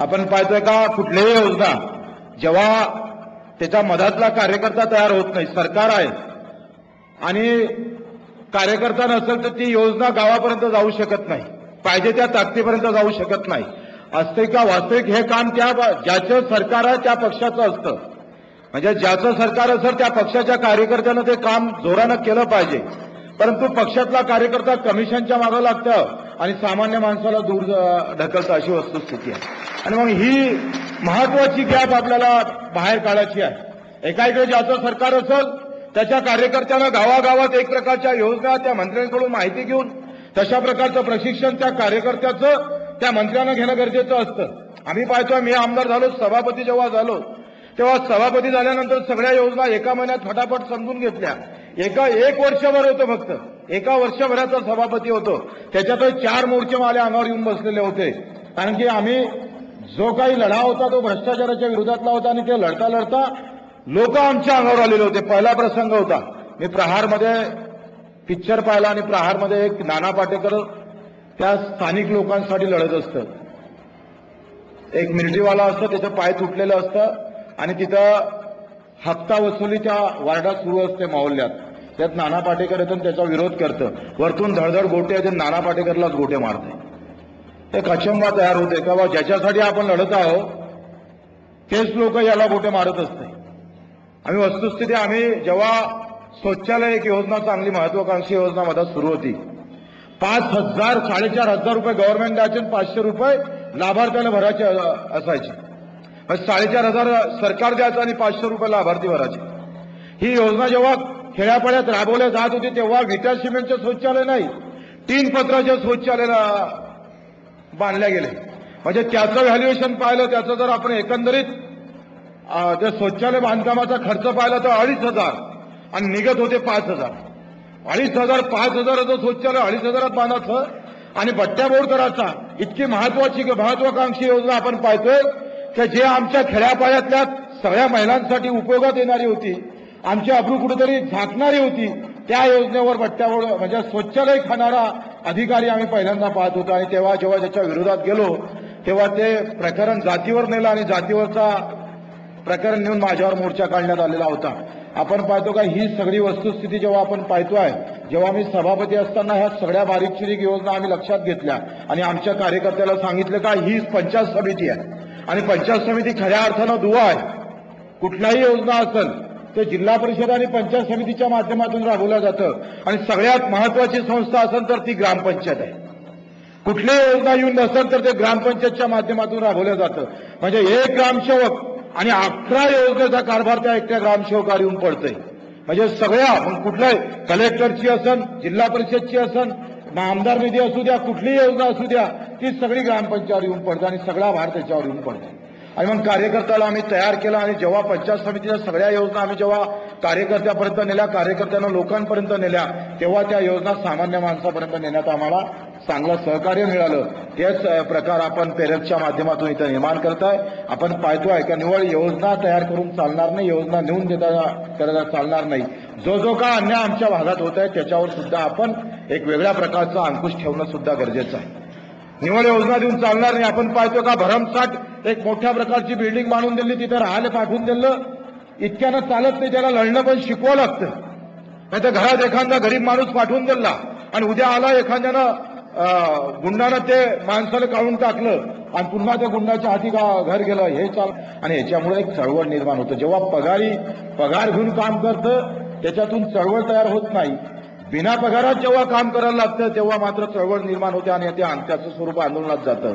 आपण पाहतोय का कुठलीही योजना जेव्हा त्याच्या मधातला कार्यकर्ता तयार होत नाही, सरकार आहे आणि कार्यकर्ता नसेल तर ती योजना गावापर्यंत जाऊ शकत नाही, पाहिजे त्या ताकदीपर्यंत जाऊ शकत नाही. असते का वास्तविक हे काम त्या ज्याचं सरकार आहे त्या पक्षाचं असतं. म्हणजे ज्याचं सरकार असेल त्या पक्षाच्या कार्यकर्त्यानं ते काम जोरानं केलं पाहिजे. परंतु पक्षातला कार्यकर्ता कमिशनच्या मागे लागतं आणि सामान्य माणसाला दूर ढकलतं, अशी वस्तुस्थिती आहे. आणि मग ही महत्वाची गॅप आपल्याला बाहेर काढायची आहे. एकाकडे ज्याचं सरकार असेल त्याच्या कार्यकर्त्यांना गावागावात एक प्रकारच्या योजना त्या मंत्र्यांकडून माहिती घेऊन तशा प्रकारचं प्रशिक्षण त्या कार्यकर्त्याचं त्या मंत्र्यांना घेणं गरजेचं असतं. आम्ही पाहतोय, मी आमदार झालो, सभापती जेव्हा झालो तेव्हा सभापती झाल्यानंतर सगळ्या योजना एका महिन्यात फटाफट समजून घेतल्या. एक वर्षभर होतं, फक्त एका वर्षभराचा सभापती होतो. त्याच्यातच 4 मोर्चे माझ्या अंगावर येऊन बसलेले होते. कारण की आम्ही जो काही लढा होता तो भ्रष्टाचाराच्या विरोधातला होता आणि ते लढता लढता लोक आमच्या अंगावर आलेले होते. पहिला प्रसंग होता, मी प्रहारमध्ये पिक्चर पाहिला आणि प्रहारमध्ये एक नाना पाटेकर त्या स्थानिक लोकांसाठी लढत असतं. एक मिलिटरीवाला असतं, त्याचं पाय तुटलेलं असतं आणि तिथं हप्ता वसुलीच्या वार्डात सुरू असते मोहल्ल्यात. त्यात नाना पाटेकर येतं त्याचा विरोध करतं. वरतून धडधड गोटे येते, नाना पाटेकरलाच गोटे मारते. एक अचंबा तयार होते का बा ज्याच्यासाठी आपण लढत आहोत तेच लोक याला गोटे मारत असते. आम्ही वस्तुस्थिती आम्ही जेव्हा शौचालय एक योजना चांगली महत्वाकांक्षी योजना मधात सुरू होती, 5,000 4,500 रुपये गव्हर्नमेंट द्यायचे आणि 500 रुपये लाभार्थ्याला भरायचे असायचे. 4,500 सरकार द्यायचं आणि 500 रुपये लाभार्थी भरायचे. ही योजना जेव्हा खेड्यापाड्यात राबवल्या जात होती तेव्हा विटा सिमेंटचे शौचालय नाही, 3 पत्राचे शौचालय बांधल्या गेले. म्हणजे त्याचं व्हॅल्युएशन पाहिलं, त्याचं जर आपण एकंदरीत त्या शौचालय बांधकामाचा खर्च पाहिला तर 2,500 आणि निघत होते 5,000. 2,500 5,000चं शौचालय 2,500 बांधायचं आणि बट्ट्या बोर्ड करायचा. इतकी महत्वाकांक्षी योजना आपण पाहतोय की जे आमच्या खेड्यापाड्यातल्या सगळ्या महिलांसाठी उपयोगात येणारी होती, आमची अब्रू कुठेतरी झाकणारी होती, त्या योजनेवर बट्ट्या बोर्ड म्हणजे शौचालय खाणारा अधिकारी आम्ही पहिल्यांदा पाहत होतो. आणि तेव्हा जेव्हा त्याच्या विरोधात गेलो तेव्हा ते प्रकरण जातीवर नेलं आणि जातीवरचा प्रकरण नेऊन माझ्यावर मोर्चा काढण्यात आलेला होता. आपण पाहतो का ही सगळी वस्तुस्थिती जेव्हा आपण पाहतोय, जेव्हा मी सभापती असताना ह्या सगळ्या बारीकशिरीक योजना आम्ही लक्षात घेतल्या आणि आमच्या कार्यकर्त्याला सांगितलं का ही पंचायत समिती आहे आणि पंचायत समिती खऱ्या अर्थानं दुवा आहे. कुठलाही योजना असेल ते जिल्हा परिषद आणि पंचायत समितीच्या माध्यमातून राबवलं जातं आणि सगळ्यात महत्वाची संस्था असेल तर ती ग्रामपंचायत आहे. कुठलीही योजना येऊन नसेल तर ते ग्रामपंचायतच्या माध्यमातून राबवलं जातं. म्हणजे एक ग्रामसेवक आणि 11 योजनेचा कारभार त्या एकट्या ग्रामसेवकावर येऊन पडतोय. म्हणजे सगळ्या मग कुठल्याही कलेक्टरची असन, जिल्हा परिषदची असन, आमदार निधी असू द्या, कुठलीही योजना असू द्या, ती सगळी ग्रामपंचायतीवर येऊन पडते आणि सगळा भार त्याच्यावर येऊन पडतो. आणि मग कार्यकर्त्याला आम्ही तयार केला आणि जेव्हा पंचायत समितीच्या सगळ्या योजना आम्ही जेव्हा कार्यकर्त्यापर्यंत नेल्या, कार्यकर्त्यांना लोकांपर्यंत नेल्या, तेव्हा त्या योजना सामान्य माणसापर्यंत नेण्यात आम्हाला चांगलं सहकार्य मिळालं. तेच प्रकार आपण पेरसच्या माध्यमातून इथं निर्माण करताय. आपण पाहतोय का निवड योजना तयार करून चालणार नाही, योजना नेऊन करायला चालणार नाही. जो का अन्याय आमच्या भागात होत आहे त्याच्यावर सुद्धा आपण एक वेगळ्या प्रकारचा अंकुश ठेवणं सुद्धा गरजेचं आहे. निवड योजना देऊन चालणार नाही. आपण पाहतो का भरमसाठ एक मोठ्या प्रकारची बिल्डिंग बांधून दिली, तिथं राहायला पाठवून दिलं, इतक्यानं चालत नाही. त्याला लढणं पण शिकवावं लागतं. नाही तर घरात एखादा गरीब माणूस पाठवून दिला आणि उद्या आला एखाद्यानं गुंडानं ते माणसाला काढून टाकलं आणि पुन्हा त्या गुंडाच्या हाती घर गेलं, हे चाल. आणि याच्यामुळे एक चळवळ निर्माण होतं. जेव्हा पगार घेऊन काम करतं त्याच्यातून चळवळ तयार होत नाही. बिना पगारात जेव्हा काम करायला लागतं तेव्हा मात्र चळवळ निर्माण होते आणि त्याचं स्वरूप आंदोलनात जातं.